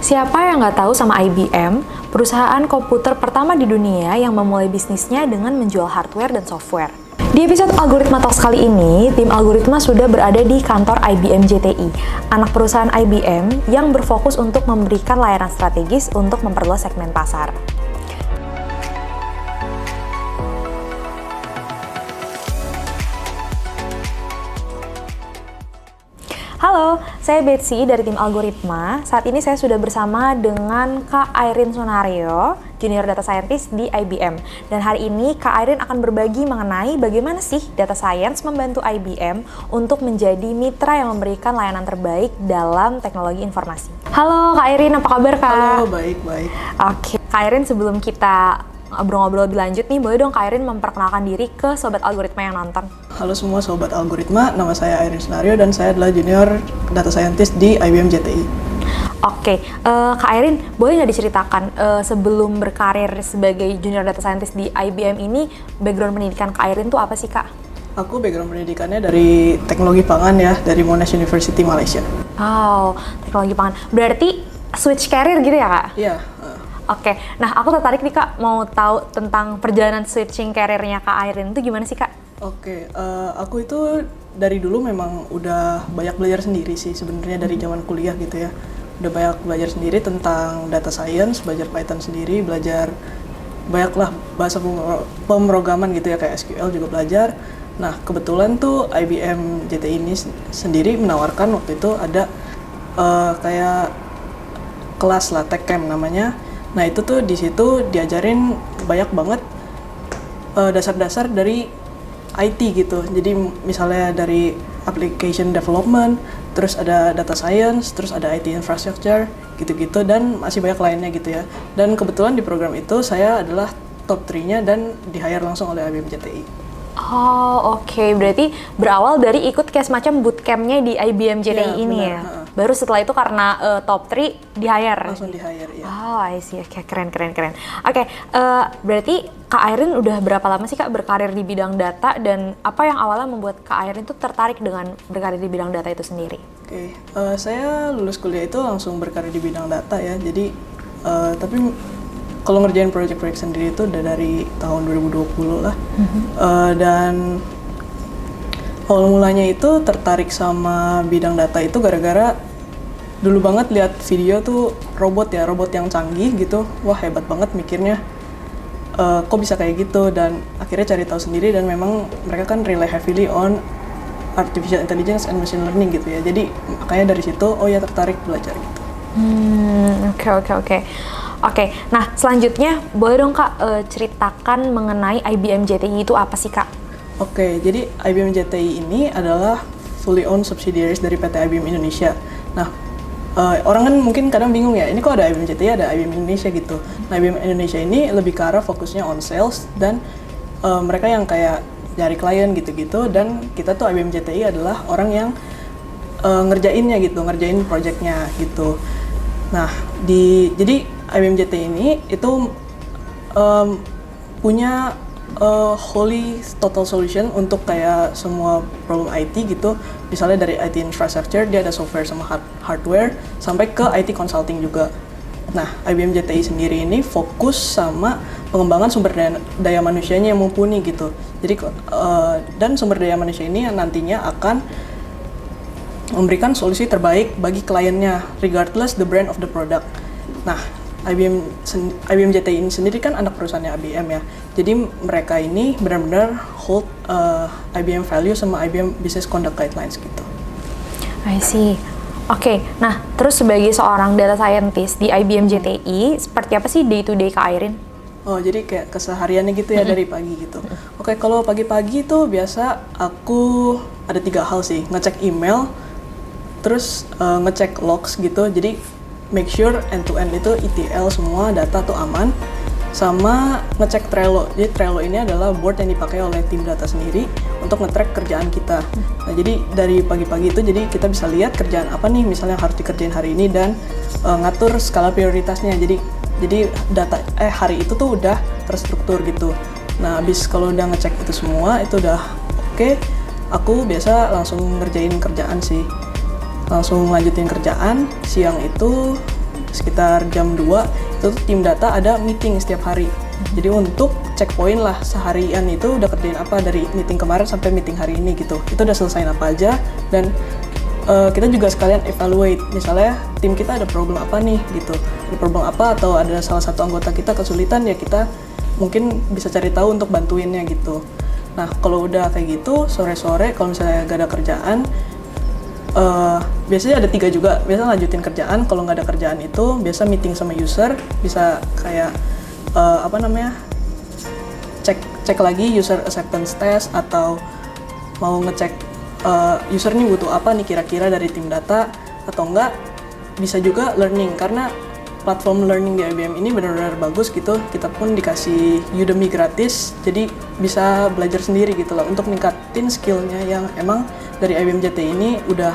Siapa yang nggak tahu sama IBM, perusahaan komputer pertama di dunia yang memulai bisnisnya dengan menjual hardware dan software. Di episode Algoritma Talks kali ini, tim Algoritma sudah berada di kantor IBM JTI, anak perusahaan IBM yang berfokus untuk memberikan layanan strategis untuk memperluas segmen pasar. Halo, saya Betsy dari tim Algoritma. Saat ini saya sudah bersama dengan Kak Airin Sunario, Junior Data Scientist di IBM. Dan hari ini Kak Airin akan berbagi mengenai bagaimana sih Data Science membantu IBM untuk menjadi mitra yang memberikan layanan terbaik dalam teknologi informasi. Halo Kak Airin, apa kabar Kak? Halo, baik. Oke, Kak Airin, sebelum kita ngobrol-ngobrol lebih lanjut nih, boleh dong Kak Airin memperkenalkan diri ke Sobat Algoritma yang nonton. Halo semua Sobat Algoritma, nama saya Airin Sunario dan saya adalah Junior Data Scientist di IBM JTI. Oke, Kak Airin, boleh nggak diceritakan sebelum berkarir sebagai Junior Data Scientist di IBM ini, background pendidikan Kak Airin tuh apa sih Kak? Aku background pendidikannya dari teknologi pangan ya, dari Monash University Malaysia. Oh, teknologi pangan. Berarti switch career gitu ya Kak? Iya. Oke, nah aku tertarik nih Kak, mau tahu tentang perjalanan switching karirnya Kak Airin itu gimana sih Kak? Oke, aku itu dari dulu memang udah banyak belajar sendiri sih sebenarnya dari zaman kuliah gitu ya. Udah banyak belajar sendiri tentang data science, belajar Python sendiri, belajar banyaklah bahasa pemrograman gitu ya, kayak SQL juga belajar. Nah, kebetulan tuh IBM JTI ini sendiri menawarkan waktu itu ada kayak kelas lah, Tech Camp namanya. Nah, itu tuh di situ diajarin banyak banget dasar-dasar dari IT gitu. Jadi misalnya dari application development, terus ada data science, terus ada IT infrastructure, gitu-gitu, dan masih banyak lainnya gitu ya. Dan kebetulan di program itu saya adalah top 3-nya dan di-hire langsung oleh IBM JTI. Oh, oke. Berarti berawal dari ikut kayak semacam bootcamp-nya di IBM JTI ini benar. ya? Baru setelah itu karena top 3 di-hire? Langsung di-hire, ya. Oh, I see. Oke, keren. Oke, berarti Kak Airin udah berapa lama sih Kak berkarir di bidang data, dan apa yang awalnya membuat Kak Airin tuh tertarik dengan berkarir di bidang data itu sendiri? Oke, saya lulus kuliah itu langsung berkarir di bidang data ya. Jadi, tapi kalau ngerjain proyek-proyek sendiri itu udah dari tahun 2020 lah. Dan awal mulanya itu tertarik sama bidang data itu gara-gara dulu banget lihat video tuh robot yang canggih gitu. Wah, hebat banget mikirnya. Kok bisa kayak gitu, dan akhirnya cari tahu sendiri, dan memang mereka kan rely heavily on artificial intelligence and machine learning gitu ya. Jadi makanya dari situ tertarik belajar gitu. Oke, nah selanjutnya boleh dong Kak ceritakan mengenai IBM JTI itu apa sih Kak? Oke, jadi IBM JTI ini adalah fully owned subsidiaries dari PT IBM Indonesia. Nah, orang kan mungkin kadang bingung ya, ini kok ada IBM JTI, ada IBM Indonesia gitu. Nah, IBM Indonesia ini lebih ke arah fokusnya on sales, dan mereka yang kayak nyari klien gitu-gitu, dan kita tuh IBM JTI adalah orang yang ngerjain projectnya gitu. Nah, jadi IBM JTI ini itu punya wholly total solution untuk kayak semua problem IT gitu. Misalnya dari IT infrastructure, dia ada software sama hardware, sampai ke IT consulting juga. Nah, IBM JTI sendiri ini fokus sama pengembangan sumber daya manusianya yang mumpuni gitu. Jadi dan sumber daya manusia ini nantinya akan memberikan solusi terbaik bagi kliennya, regardless the brand of the product. Nah, IBM JTI ini sendiri kan anak perusahaannya IBM ya. Jadi mereka ini benar-benar hold IBM value sama IBM Business Conduct Guidelines gitu. I see. Oke, nah terus sebagai seorang data scientist di IBM JTI, seperti apa sih day to day Kak Airin? Oh, jadi kayak kesehariannya gitu ya dari pagi gitu. Oke, kalau pagi-pagi tuh biasa aku ada 3 hal sih. Ngecek email, terus ngecek logs gitu. Jadi make sure end-to-end itu ETL semua data tuh aman, sama ngecek Trello. Jadi Trello ini adalah board yang dipakai oleh tim data sendiri untuk nge-track kerjaan kita. Nah, jadi dari pagi-pagi itu jadi kita bisa lihat kerjaan apa nih misalnya harus dikerjain hari ini, dan ngatur skala prioritasnya. Jadi data hari itu tuh udah terstruktur gitu. Nah, habis kalau udah ngecek itu semua itu udah oke, aku biasa langsung ngerjain kerjaan sih. Langsung lanjutin kerjaan, siang itu sekitar jam 2 itu tuh tim data ada meeting setiap hari. Jadi untuk checkpoint lah seharian itu udah kerjain apa dari meeting kemarin sampai meeting hari ini gitu. Itu udah selesaiin apa aja, dan kita juga sekalian evaluate, misalnya tim kita ada problem apa nih gitu, ada problem apa atau ada salah satu anggota kita kesulitan, ya kita mungkin bisa cari tahu untuk bantuinnya gitu. Nah kalau udah kayak gitu sore-sore kalau misalnya gak ada kerjaan, biasanya ada 3 juga, biasa lanjutin kerjaan. Kalau nggak ada kerjaan itu biasa meeting sama user, bisa kayak cek lagi user acceptance test, atau mau ngecek user ini butuh apa nih kira-kira dari tim data, atau enggak bisa juga learning, karena platform learning di IBM ini benar-benar bagus gitu. Kita pun dikasih Udemy gratis, jadi bisa belajar sendiri gitu loh untuk ningkatin skillnya yang emang dari IBM JT ini udah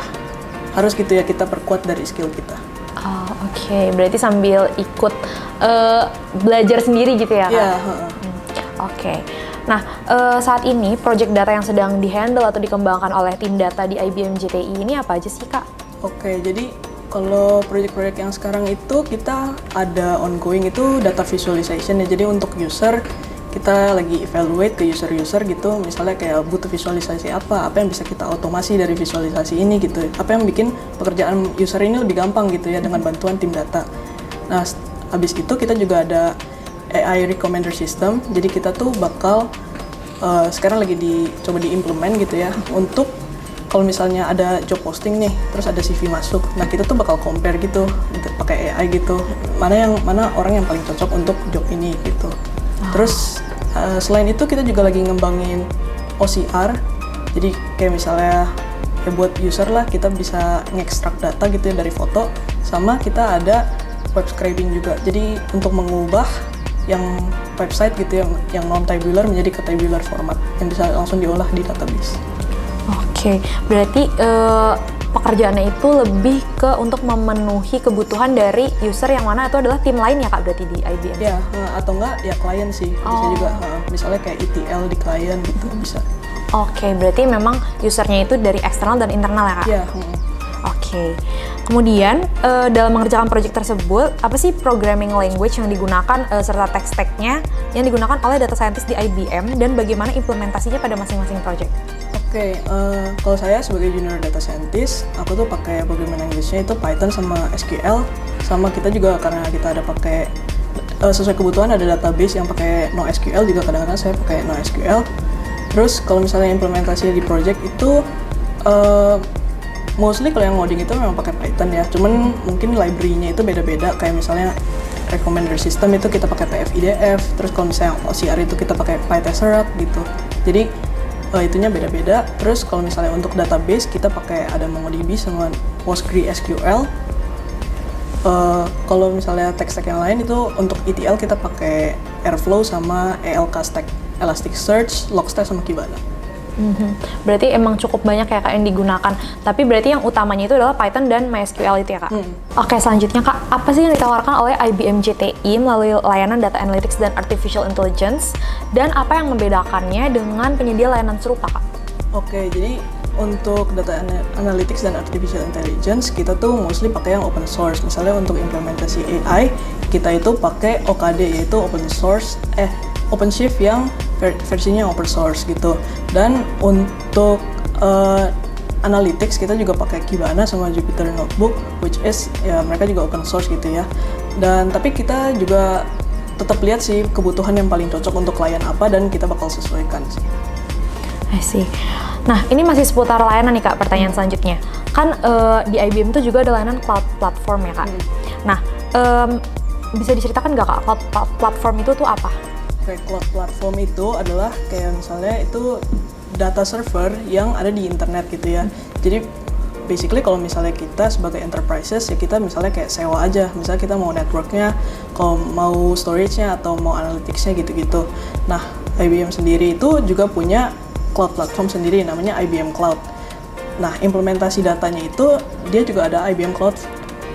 harus gitu ya, kita perkuat dari skill kita. Oh, oke. Berarti sambil ikut belajar sendiri gitu ya, Kak? Iya. Oke. Nah, saat ini project data yang sedang dihandle atau dikembangkan oleh tim data di IBM JTI ini apa aja sih, Kak? Oke, jadi kalau proyek-proyek yang sekarang itu kita ada ongoing itu data visualization ya. Jadi untuk user kita lagi evaluate ke user-user gitu, misalnya kayak butuh visualisasi apa yang bisa kita otomasi dari visualisasi ini gitu, apa yang bikin pekerjaan user ini lebih gampang gitu ya dengan bantuan tim data. Nah, habis itu kita juga ada AI recommender system, jadi kita tuh bakal sekarang lagi coba diimplement gitu ya, untuk kalau misalnya ada job posting nih, terus ada CV masuk, nah kita tuh bakal compare gitu pakai AI gitu, mana orang yang paling cocok untuk job ini gitu. Terus selain itu kita juga lagi ngembangin OCR, jadi kayak misalnya ya buat user lah, kita bisa ngekstrak data gitu ya dari foto, sama kita ada web scraping juga, jadi untuk mengubah yang website gitu yang non-tabular menjadi ke tabular format yang bisa langsung diolah di database. Oke, berarti pekerjaannya itu lebih ke untuk memenuhi kebutuhan dari user yang mana itu adalah tim lain ya, Kak, berarti di IBM? Ya, atau enggak ya klien sih, bisa juga misalnya kayak ETL di klien gitu bisa. Oke, berarti memang usernya itu dari eksternal dan internal ya, Kak? Iya. Oke. Kemudian dalam mengerjakan proyek tersebut, apa sih programming language yang digunakan serta tech-stack-nya yang digunakan oleh data scientist di IBM, dan bagaimana implementasinya pada masing-masing proyek? Oke, kalau saya sebagai junior data scientist, aku tuh pakai programming language-nya itu Python sama SQL, sama kita juga karena kita ada pakai sesuai kebutuhan ada database yang pakai NoSQL, juga kadang-kadang saya pakai NoSQL. Terus kalau misalnya implementasinya di project itu mostly kalau yang ngoding itu memang pakai Python ya, cuman mungkin library-nya itu beda-beda, kayak misalnya recommender system itu kita pakai PFIDF, terus kalau misalnya OCR itu kita pakai PyTesseract gitu. Jadi itunya beda-beda. Terus kalau misalnya untuk database kita pakai ada MongoDB sama PostgreSQL. Kalau misalnya tech-stack yang lain itu untuk ETL kita pakai Airflow sama ELK stack, Elasticsearch, Logstash sama Kibana. Berarti emang cukup banyak ya, Kak, yang digunakan. Tapi berarti yang utamanya itu adalah Python dan MySQL itu ya, Kak? Oke, selanjutnya, Kak, apa sih yang ditawarkan oleh IBM JTI melalui layanan Data Analytics dan Artificial Intelligence, dan apa yang membedakannya dengan penyedia layanan serupa, Kak? Oke, jadi untuk Data Analytics dan Artificial Intelligence kita tuh mostly pakai yang open source. Misalnya untuk implementasi AI kita itu pakai OKD, yaitu OpenShift yang versinya open source gitu. Dan untuk analytics kita juga pakai Kibana sama Jupyter Notebook, which is ya mereka juga open source gitu ya. Dan tapi kita juga tetap lihat sih kebutuhan yang paling cocok untuk klien apa, dan kita bakal sesuaikan sih. I see. Nah, ini masih seputar layanan nih, Kak, pertanyaan selanjutnya. Kan di IBM itu juga ada layanan cloud platform ya, Kak? Nah, bisa diceritakan nggak, Kak, cloud platform itu tuh apa? Oke, cloud platform itu adalah kayak misalnya itu data server yang ada di internet gitu ya. Jadi basically kalau misalnya kita sebagai enterprises ya kita misalnya kayak sewa aja. Misalnya kita mau networknya, kalau mau storage-nya atau mau analytics-nya gitu-gitu. Nah, IBM sendiri itu juga punya cloud platform sendiri namanya IBM Cloud. Nah, implementasi datanya itu dia juga ada IBM Cloud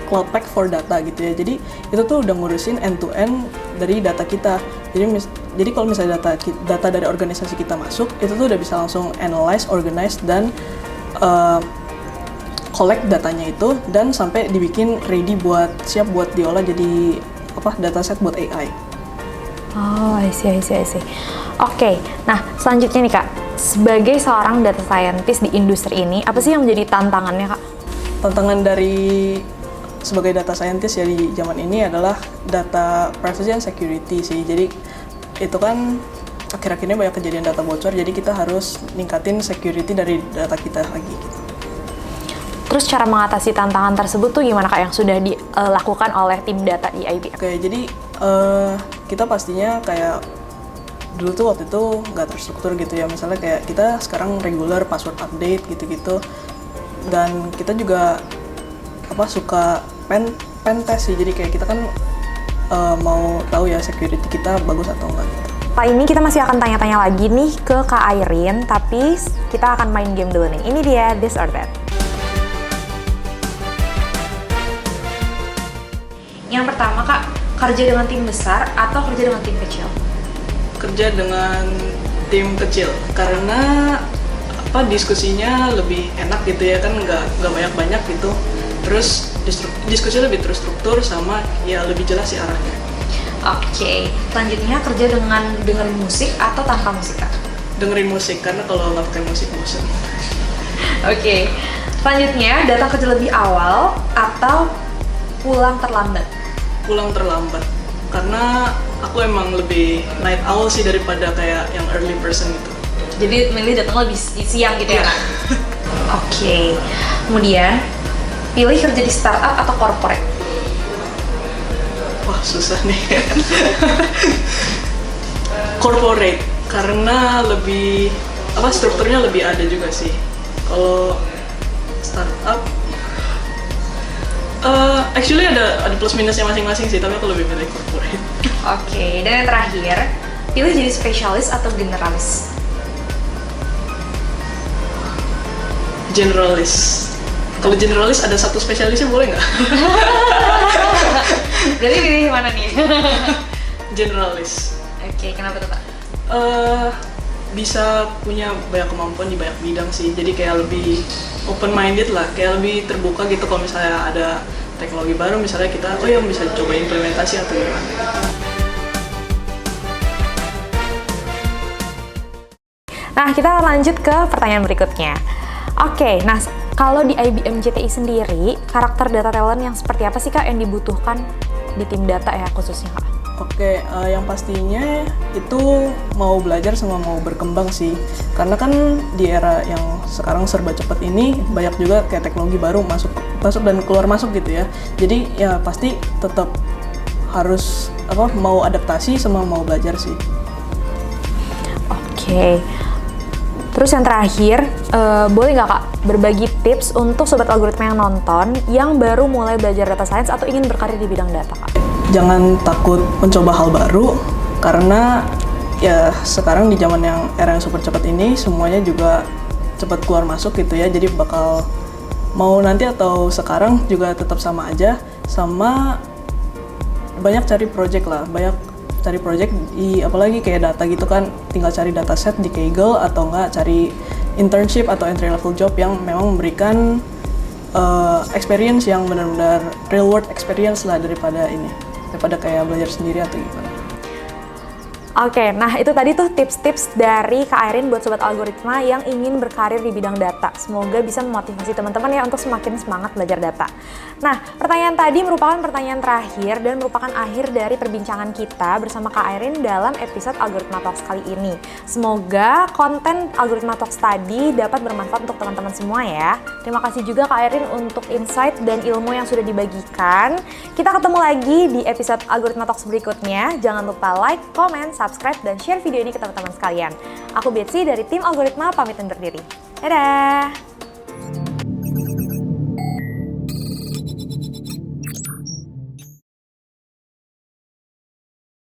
Pak for Data gitu ya. Jadi itu tuh udah ngurusin end to end dari data kita. Jadi kalau misalnya data dari organisasi kita masuk, itu tuh udah bisa langsung analyze, organize, dan collect datanya itu dan sampai dibikin ready siap buat diolah jadi dataset buat AI. Oh, I see. Oke, nah selanjutnya nih Kak, sebagai seorang data scientist di industri ini, apa sih yang menjadi tantangannya Kak? Tantangan dari sebagai data scientist ya di zaman ini adalah data privacy and security sih. Jadi itu kan akhir-akhirnya banyak kejadian data bocor, jadi kita harus ningkatin security dari data kita lagi. Terus cara mengatasi tantangan tersebut tuh gimana Kak yang sudah dilakukan oleh tim data di IBM? Oke, jadi kita pastinya kayak dulu tuh waktu itu nggak terstruktur gitu ya. Misalnya kayak kita sekarang regular password update gitu-gitu. Dan kita juga suka pen test sih. Jadi kayak kita kan mau tahu ya security kita bagus atau enggak gitu. Pak, ini kita masih akan tanya-tanya lagi nih ke Kak Airin, tapi kita akan main game dulu nih. Ini dia This or That. Yang pertama Kak, kerja dengan tim besar atau kerja dengan tim kecil? Kerja dengan tim kecil karena diskusinya lebih enak gitu ya, kan nggak banyak gitu. Terus diskusi lebih terstruktur sama ya lebih jelas sih arahnya. Oke, selanjutnya kerja dengan dengerin musik atau tanpa musik Kak? Dengerin musik, karena kalau nggak pakai musik bosan. Oke, selanjutnya datang kerja lebih awal atau pulang terlambat? Pulang terlambat, karena aku emang lebih night owl sih daripada kayak yang early person gitu. Jadi milih datang lebih siang gitu ya Kak? Oke, kemudian pilih kerja di startup atau corporate? Wah, susah nih. Corporate, karena lebih strukturnya lebih ada juga sih. Kalau startup actually ada plus minusnya masing-masing sih, tapi aku lebih milih corporate. Oke, dan yang terakhir, pilih jadi spesialis atau generalis? Generalis. Kalau generalis ada satu spesialisnya boleh nggak? Berarti pilih mana nih? Generalis. Oke, kenapa tuh Pak? Bisa punya banyak kemampuan di banyak bidang sih, jadi kayak lebih open minded lah, kayak lebih terbuka gitu kalau misalnya ada teknologi baru, misalnya kita yang bisa coba implementasi atau gimana. Nah, kita lanjut ke pertanyaan berikutnya. Oke, nah kalau di IBM JTI sendiri, karakter data talent yang seperti apa sih Kak yang dibutuhkan di tim data ya khususnya Kak? Oke, yang pastinya itu mau belajar sama mau berkembang sih. Karena kan di era yang sekarang serba cepat ini banyak juga kayak teknologi baru masuk dan keluar masuk gitu ya. Jadi ya pasti tetap harus mau adaptasi sama mau belajar sih. Oke. Terus yang terakhir, boleh nggak Kak berbagi tips untuk sobat algoritma yang nonton yang baru mulai belajar data science atau ingin berkarir di bidang data Kak? Jangan takut mencoba hal baru, karena ya sekarang di zaman yang era yang super cepat ini semuanya juga cepat keluar masuk gitu ya, jadi bakal mau nanti atau sekarang juga tetap sama aja, sama banyak cari project di apalagi kayak data gitu kan, tinggal cari dataset di Kaggle atau enggak cari internship atau entry level job yang memang memberikan experience yang benar-benar real world experience lah daripada kayak belajar sendiri atau gimana. Oke, nah itu tadi tuh tips-tips dari Kak Airin buat sobat algoritma yang ingin berkarir di bidang data. Semoga bisa memotivasi teman-teman ya untuk semakin semangat belajar data. Nah, pertanyaan tadi merupakan pertanyaan terakhir dan merupakan akhir dari perbincangan kita bersama Kak Airin dalam episode Algoritma Talks kali ini. Semoga konten Algoritma Talks tadi dapat bermanfaat untuk teman-teman semua ya. Terima kasih juga Kak Airin untuk insight dan ilmu yang sudah dibagikan. Kita ketemu lagi di episode Algoritma Talks berikutnya. Jangan lupa like, comment, subscribe, dan share video ini ke teman-teman sekalian. Aku Betsy dari tim Algoritma pamit undur diri. Dadah!